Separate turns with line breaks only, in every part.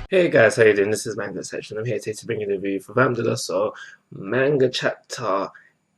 Hey guys, how you doing? This is Manga section. I'm here today to bring you the review for Vamp Manga chapter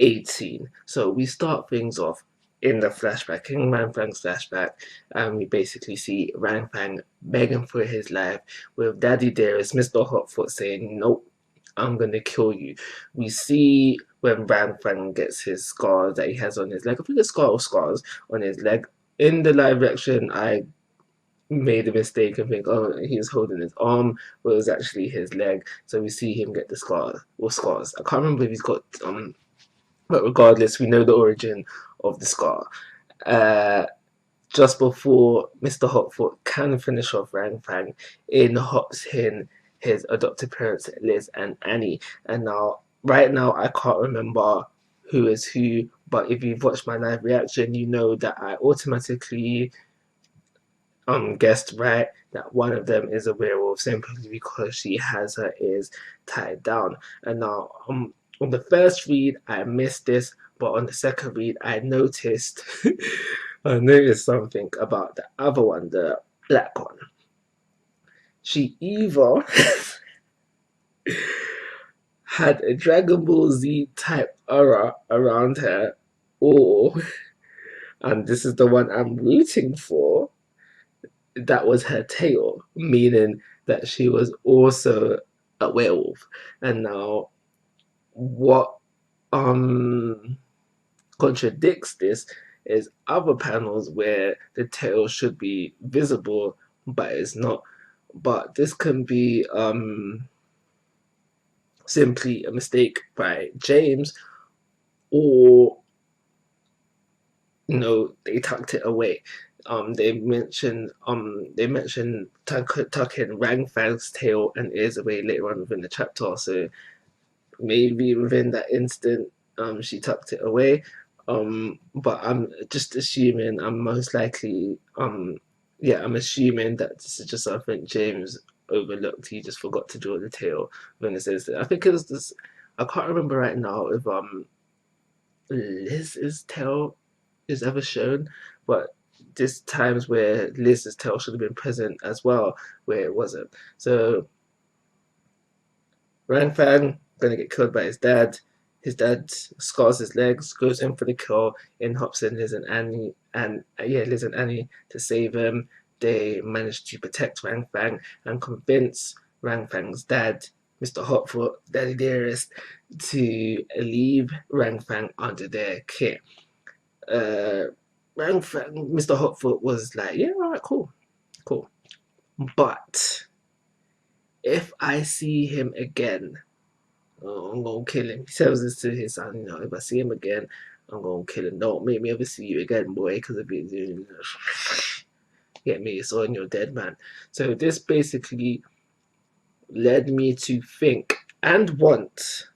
18. So we start things off in the flashback, in Rangfang's flashback, and we basically see Rangfang begging for his life with Daddy Dearest, Mr. Hotfoot saying, "Nope, I'm gonna kill you." We see when Rangfang gets his scars that he has on his leg. I think it's scars on his leg. In the live action, I made a mistake and think, oh, he was holding his arm, but it was actually his leg. So we see him get the scars. I can't remember if he's got but regardless, we know the origin of the scar. Uh, just before Mr. Hotfoot can finish off Rangfang, in hops in his adopted parents, Liz and Annie. And now, right now, I can't remember who is who, but if you've watched my live reaction, you know that I automatically guessed right that one of them is a werewolf simply because she has her ears tied down. And now, on the first read, I missed this, but on the second read, I noticed I noticed something about the other one, the black one. She either had a Dragon Ball Z type aura around her, or, and this is the one I'm rooting for, that was her tail, meaning that she was also a werewolf. And now, what um contradicts this is other panels where the tail should be visible, but it's not. But this can be simply a mistake by James, or they tucked it away. They mentioned tucking Rangfang's tail and ears away later on within the chapter. So maybe within that instant, she tucked it away. But I'm just assuming. I'm most likely. Yeah, I'm assuming that this is just something James overlooked. He just forgot to draw the tail when it says that. I think it was this. I can't remember right now if Liz's tail is ever shown, but there's times where Liz's tail should have been present as well, where it wasn't. So Rangfang gonna get killed by his dad. His dad scars his legs, goes in for the kill. In hops in Liz and Annie, and Liz and Annie to save him. They manage to protect Rangfang and convince Rangfang's dad, Mr. Hotfoot, Daddy Dearest, to leave Rangfang under their care. Mr. Hotfoot was like, yeah, all right, cool, cool. But if I see him again, I'm gonna kill him. He tells this to his son, if I see him again, I'm gonna kill him. Don't make me ever see you again, boy, because if you get me, it's on your dead man. So this basically led me to think and want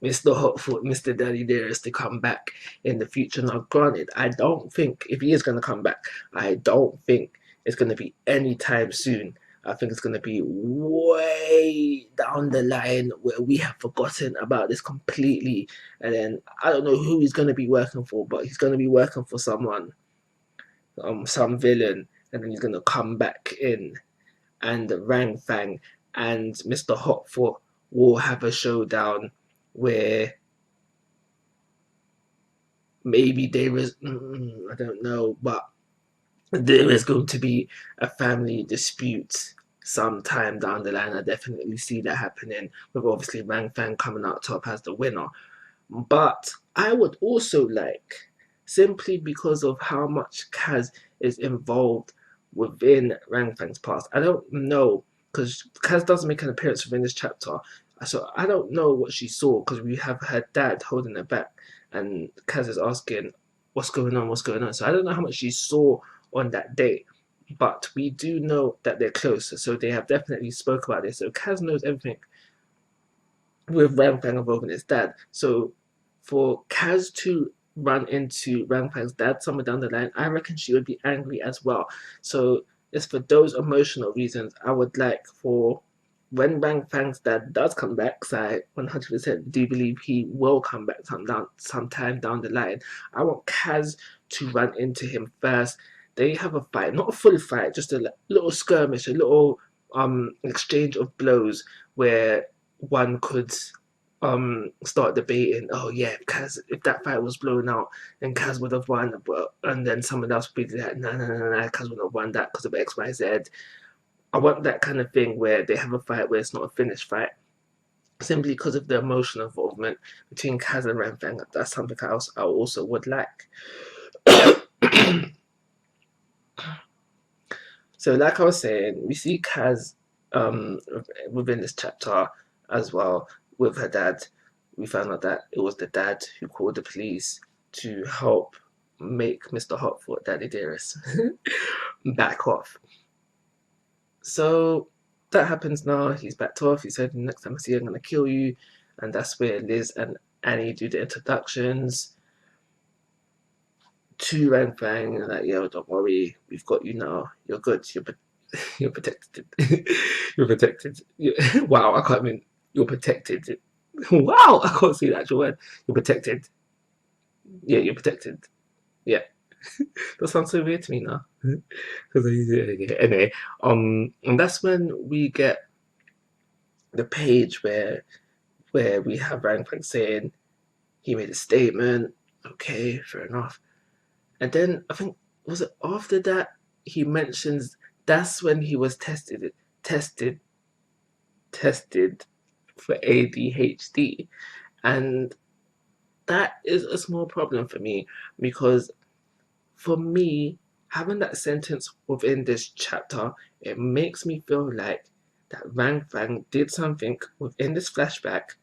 Mr. Hotfoot, Mr. Daddy Dearest to come back in the future. Now, granted, I don't think, if he is going to come back, I don't think it's going to be anytime soon. I think it's going to be way down the line where we have forgotten about this completely. And then I don't know who he's going to be working for, but he's going to be working for someone, some villain, and then he's going to come back in, and Rangfang and Mr. Hotfoot will have a showdown where maybe there is, I don't know, but there is going to be a family dispute sometime down the line. I definitely see that happening, with obviously Rangfang coming out top as the winner. But I would also like, simply because of how much Kaz is involved within Rangfang's past. I don't know, because Kaz doesn't make an appearance within this chapter, so I don't know what she saw, because we have her dad holding her back, and Kaz is asking, "What's going on? What's going on?" So I don't know how much she saw on that day, but we do know that they're close, so they have definitely spoke about this. So Kaz knows everything with Rangfang involving his dad. So for Kaz to run into Rangfang's dad somewhere down the line, I reckon she would be angry as well. So it's for those emotional reasons I would like for when Rangfang's dad does come back, because I 100% do believe he will come back sometime down the line, I want Kaz to run into him first. They have a fight, not a full fight, just a little skirmish, a little exchange of blows where one could start debating, oh yeah, Kaz, if that fight was blown out, then Kaz would have won, but and then someone else would be like, no, Kaz would have won that because of X, Y, Z. I want that kind of thing where they have a fight where it's not a finished fight, simply because of the emotional involvement between Kaz and Rangfang. That's something else I also would like. So, like I was saying, we see Kaz within this chapter as well with her dad. We found out that it was the dad who called the police to help make Mr. Hotfoot, Daddy Dearest, back off. So that happens now. He's backed off. He said, next time I see you, I'm going to kill you. And that's where Liz and Annie do the introductions to Rangfang. Like, yo, don't worry. We've got you now. You're good. You're protected. You're protected. Wow, I can't even. You're protected. Wow, I can't see the actual word. You're protected. Yeah, you're protected. Yeah. That sounds so weird to me now. Because I use it again. Anyway, and that's when we get the page where we have Rangfang saying he made a statement. Okay, fair enough. And then I think, was it after that he mentions that's when he was tested for ADHD, and that is a small problem for me, because for me, having that sentence within this chapter, it makes me feel like that Rangfang did something within this flashback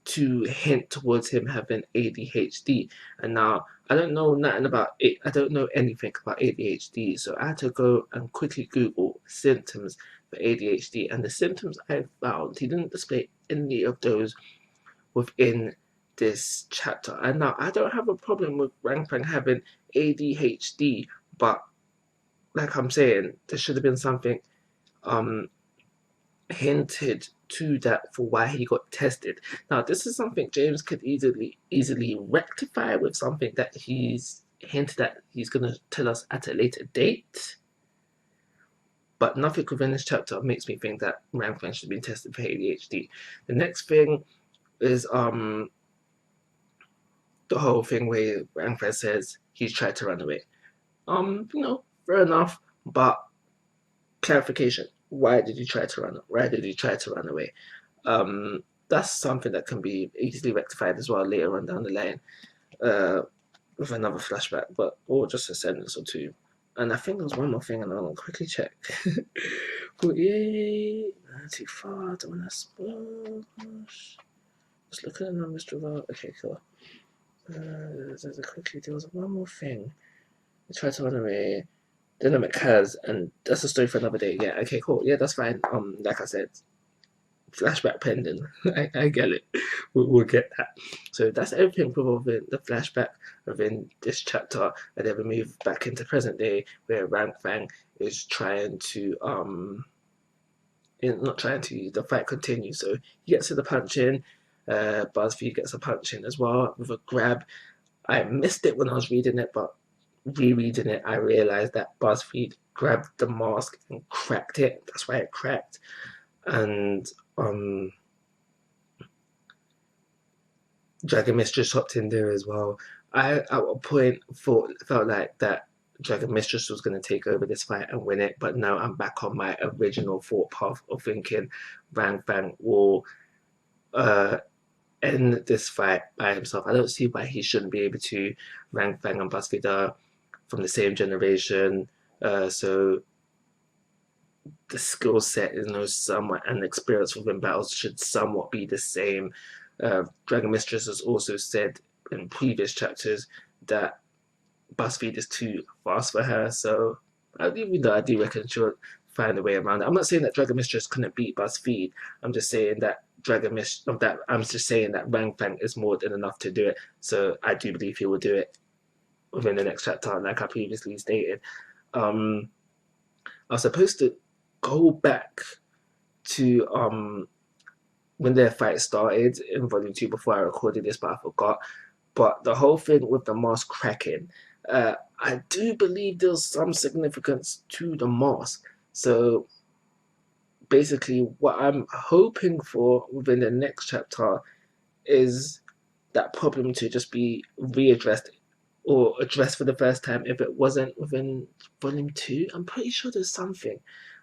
to hint towards him having ADHD. And now I don't know nothing about it. I don't know anything about ADHD, so I had to go and quickly Google symptoms for ADHD, and the symptoms I found, he didn't display any of those within this chapter. And now I don't have a problem with Rangfang having ADHD, but like I'm saying, there should have been something hinted to that for why he got tested. Now, this is something James could easily rectify with something that he's hinted that he's going to tell us at a later date. But nothing within this chapter makes me think that Rangfang should have been tested for ADHD. The next thing is the whole thing where Rangfang says he's tried to run away. Fair enough, but clarification. Why did you try to run? Why did you try to run away? That's something that can be easily rectified as well later on down the line with another flashback, or just a sentence or two. And I think there's one more thing, and I'll quickly check. But yay, too far. Don't want to spoil. Just look at the numbers, Mr. Okay, cool. Quickly, there was one more thing. I tried to run away. Then I'm at Kaz, and that's a story for another day. Yeah, okay, cool. Yeah, that's fine. Like I said, flashback pending. I get it. We'll get that. So that's everything within the flashback within this chapter, and then we move back into present day where Rangfang is trying to not trying to. The fight continues. So he gets to the punch in. BuzzFeed gets a punch in as well with a grab. I missed it when I was reading it, but rereading it, I realized that BuzzFeed grabbed the mask and cracked it. That's why it cracked. And Dragon Mistress hopped in there as well. I at a point felt like that Dragon Mistress was going to take over this fight and win it, but now I'm back on my original thought path of thinking Rangfang will end this fight by himself. I don't see why he shouldn't be able to. Rangfang and BuzzFeed are from the same generation, so the skill set is somewhat, and the experience within battles should somewhat be the same. Dragon Mistress has also said in previous chapters that BuzzFeed is too fast for her, so even though I do reckon she'll find a way around it. I'm not saying that Dragon Mistress couldn't beat BuzzFeed. I'm just saying that Rangfang is more than enough to do it. So I do believe he will do it within the next chapter, like I previously stated. I was supposed to go back to when their fight started in Volume 2 before I recorded this, but I forgot. But the whole thing with the mask cracking, I do believe there's some significance to the mask. So basically, what I'm hoping for within the next chapter is that problem to just be readdressed or addressed for the first time if it wasn't within volume 2. I'm pretty sure there's something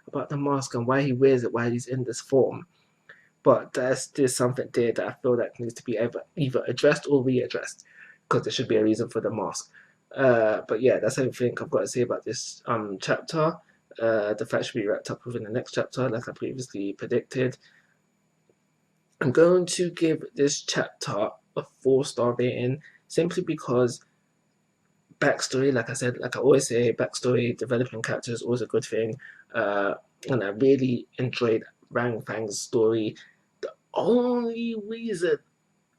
about the mask and why he wears it, why he's in this form. But there's something there that I feel that needs to be either addressed or readdressed, because there should be a reason for the mask. But yeah, that's everything I've got to say about this chapter. The fight should be wrapped up within the next chapter, like I previously predicted. I'm going to give this chapter a 4-star rating simply because backstory, like I said, like I always say, backstory, developing characters is always a good thing. And I really enjoyed Rangfang's story. The only reason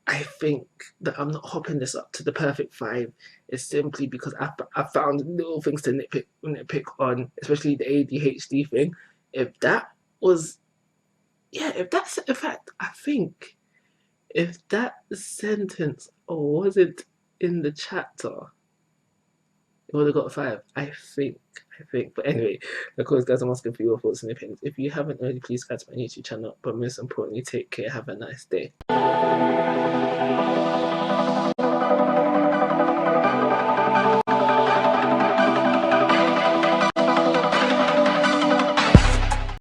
I think that I'm not hopping this up to the perfect 5 is simply because I found little things to nitpick on, especially the ADHD thing. If that was, yeah, if that's in fact, I think if that sentence wasn't in the chapter, it would have got a 5. I think. But anyway, of course, guys, I'm asking for your thoughts and opinions. If you haven't already, please subscribe to my YouTube channel. But most importantly, take care. Have a nice day.